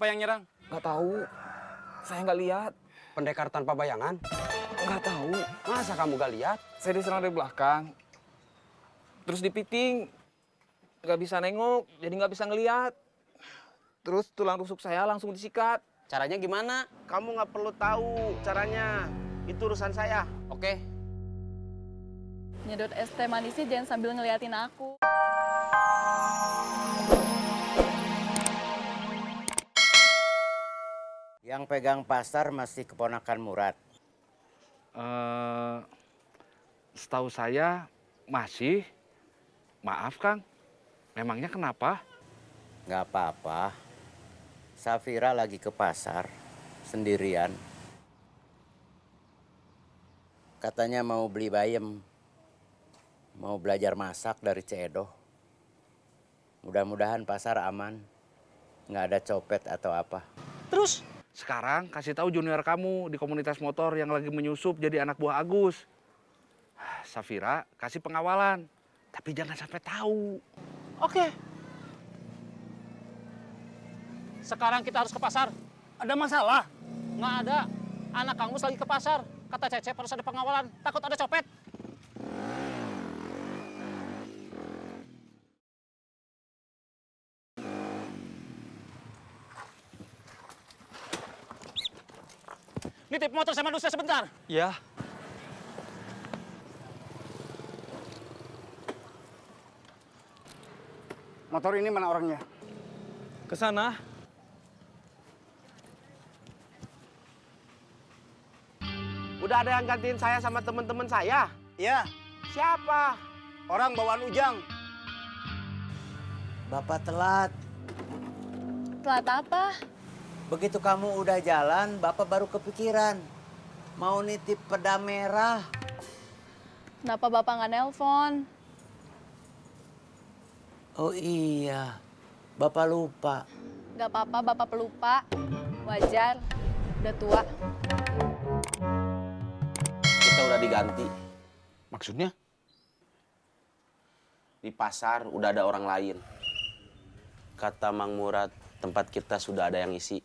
Siapa yang nyerang? Nggak tahu. Saya nggak lihat. Pendekar tanpa bayangan? Nggak tahu. Masa kamu gak lihat? Saya diserang dari belakang. Terus dipiting. Nggak bisa nengok, jadi nggak bisa ngelihat. Terus tulang rusuk saya langsung disikat. Caranya gimana? Kamu nggak perlu tahu caranya. Itu urusan saya. Oke. Nyedot es teh manisnya jangan sambil ngeliatin aku. Yang pegang pasar masih keponakan Murad. Setahu saya masih. Maaf, Kang. Memangnya kenapa? Nggak apa-apa. Safira lagi ke pasar sendirian. Katanya mau beli bayam. Mau belajar masak dari Ceedoh. Mudah-mudahan pasar aman. Nggak ada copet atau apa. Terus? Sekarang kasih tahu junior kamu di komunitas motor yang lagi menyusup jadi anak buah Agus. Safira kasih pengawalan, tapi jangan sampai tahu. Oke. Sekarang kita harus ke pasar. Ada masalah? Nggak ada. Anak Kang Mus lagi ke pasar. Kata Cecep harus ada pengawalan. Takut ada copet. Nitip motor sama Dusnya sebentar. Ya. Motor ini mana orangnya? Ke sana. Udah ada yang gantiin saya sama teman-teman saya. Iya, Siapa? orang bawaan Ujang. Bapak telat. Telat apa? Begitu kamu udah jalan, Bapak baru kepikiran. Mau nitip peda merah. Kenapa Bapak nggak nelpon? Oh iya, Bapak lupa. Nggak apa-apa Bapak pelupa. Wajar. Udah tua. Kita udah diganti. Maksudnya? Di pasar udah ada orang lain. Kata Mang Murad, tempat kita sudah ada yang isi.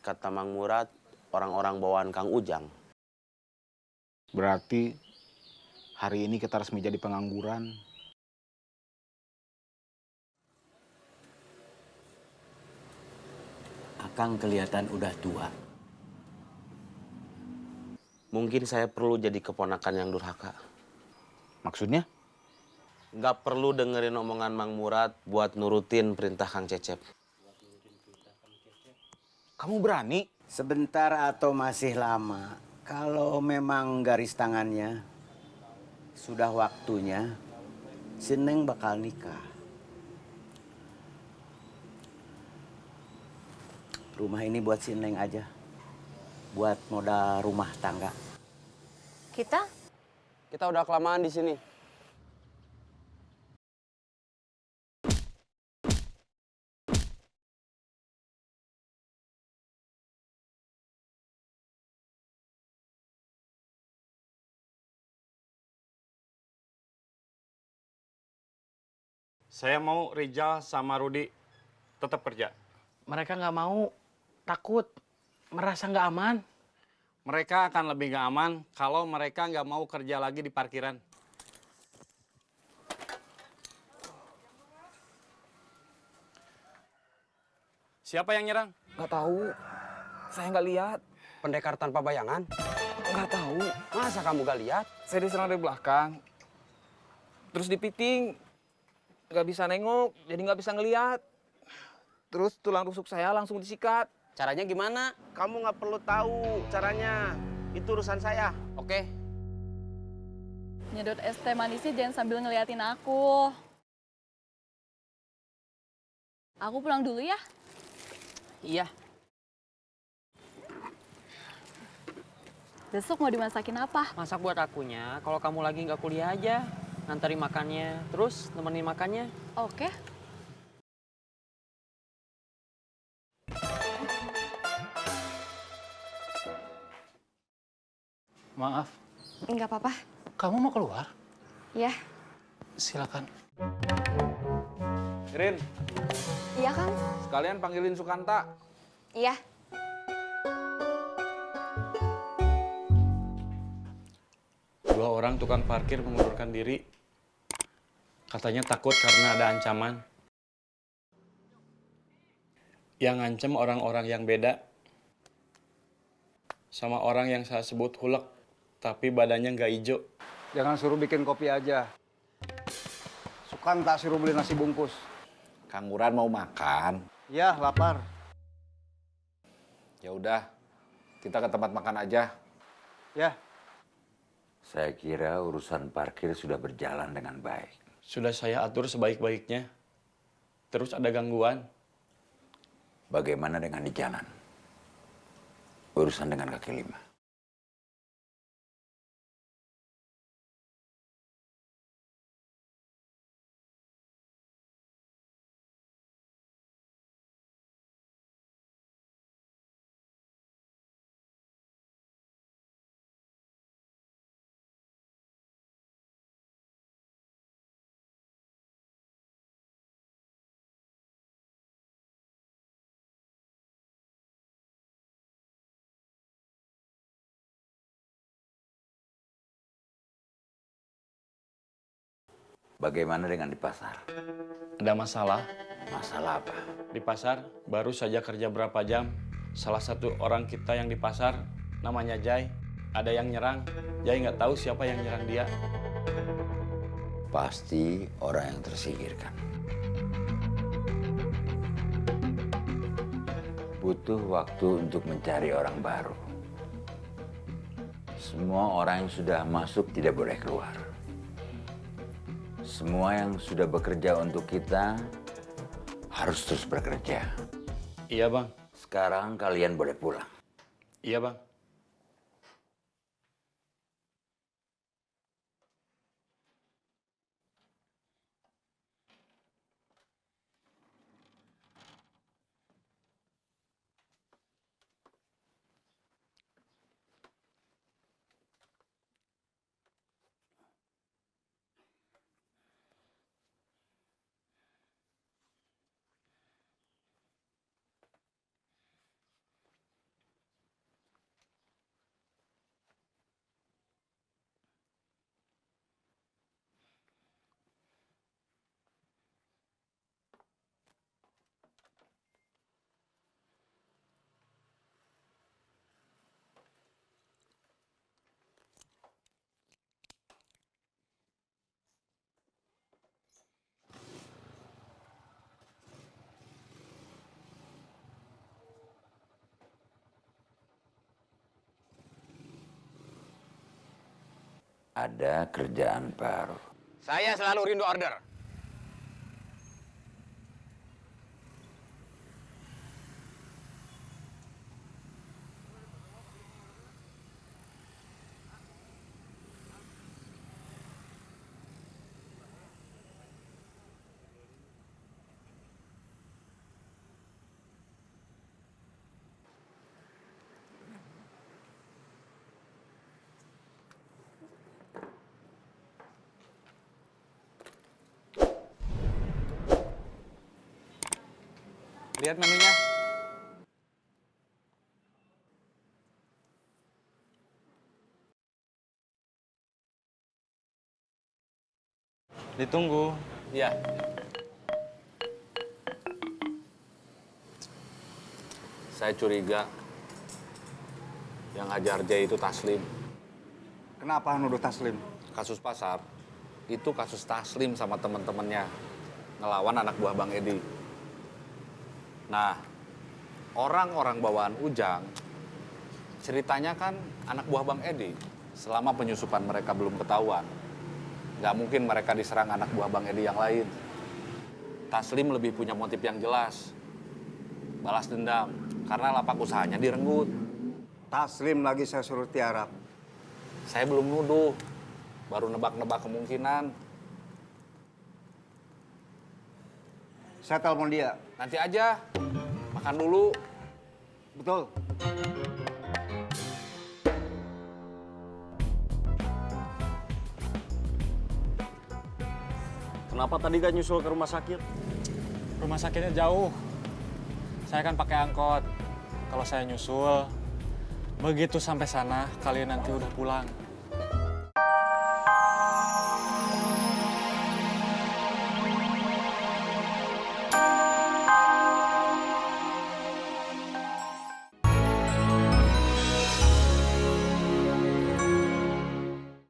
Kata Mang Murad, orang-orang bawaan Kang Ujang. Berarti hari ini kita resmi jadi pengangguran. Akang kelihatan udah tua. Mungkin saya perlu jadi keponakan yang durhaka. Maksudnya? Nggak perlu dengerin omongan Mang Murad buat nurutin perintah Kang Cecep. Kamu berani? Sebentar atau masih lama, kalau memang garis tangannya sudah waktunya, si Neng bakal nikah. Rumah ini buat si Neng aja, buat modal rumah tangga. Kita? Kita udah kelamaan di sini. Saya mau Rijal sama Rudi tetap kerja. Mereka nggak mau. Takut. Merasa nggak aman. Mereka akan lebih nggak aman kalau mereka nggak mau kerja lagi di parkiran. Siapa yang nyerang? Nggak tahu. Saya nggak lihat. Pendekar tanpa bayangan? Nggak tahu. Masa kamu gak lihat? Saya diserang dari belakang. Terus dipiting. Nggak bisa nengok, jadi nggak bisa ngelihat. Terus tulang rusuk saya langsung disikat. Caranya gimana? Kamu nggak perlu tahu caranya. Itu urusan saya. Oke. Nyedot es teh manisnya jangan sambil ngeliatin aku. Aku pulang dulu ya. Iya. Besok mau dimasakin apa? Masak buat akunya. Kalau kamu lagi nggak kuliah aja. Nganterin makannya. Terus nemenin makannya. Oke. Maaf, Nggak apa-apa. kamu mau keluar? Ya. Silakan. Rin, Iya, Kang. sekalian panggilin Sukanta. Iya. Dua orang tukang parkir mengundurkan diri. Katanya takut karena ada ancaman. Yang ngancem orang-orang yang beda. Sama orang yang saya sebut hulek, tapi badannya nggak hijau. Jangan suruh bikin kopi aja. Sukanta suruh beli nasi bungkus. Kang Murad mau makan. Ya, lapar. Ya udah, kita ke tempat makan aja. Ya. Saya kira urusan parkir sudah berjalan dengan baik. Sudah saya atur sebaik-baiknya. Terus ada gangguan. Bagaimana dengan di jalan? Urusan dengan kaki lima. Bagaimana dengan di pasar? Ada masalah. Masalah apa? Di pasar, baru saja kerja berapa jam. Salah satu orang kita yang di pasar, namanya Jai. Ada yang nyerang. Jai nggak tahu siapa yang nyerang dia. Pasti orang yang tersingkirkan. Butuh waktu untuk mencari orang baru. Semua orang yang sudah masuk tidak boleh keluar. Semua yang sudah bekerja untuk kita harus terus bekerja. Iya, Bang. Sekarang kalian boleh pulang. Iya, Bang. Ada kerjaan baru. Saya selalu rindu order. Lihat menunya. Ditunggu. Iya. Saya curiga yang hajar Jay itu Taslim. Kenapa nuduh Taslim? Kasus pasar, itu kasus Taslim sama teman-temannya ngelawan anak buah Bang Edi. Nah, orang-orang bawaan Ujang, ceritanya kan anak buah Bang Edi, selama penyusupan mereka belum ketahuan, nggak mungkin mereka diserang anak buah Bang Edi yang lain. Taslim lebih punya motif yang jelas, balas dendam, karena lapak usahanya direnggut. Taslim lagi saya suruh tiarap. Saya belum nuduh, baru nebak-nebak kemungkinan. Saya telepon dia. Nanti aja, makan dulu. Betul. Kenapa tadi gak nyusul ke rumah sakit? Rumah sakitnya jauh. Saya kan pakai angkot. Kalau saya nyusul, begitu sampai sana kalian nanti udah pulang.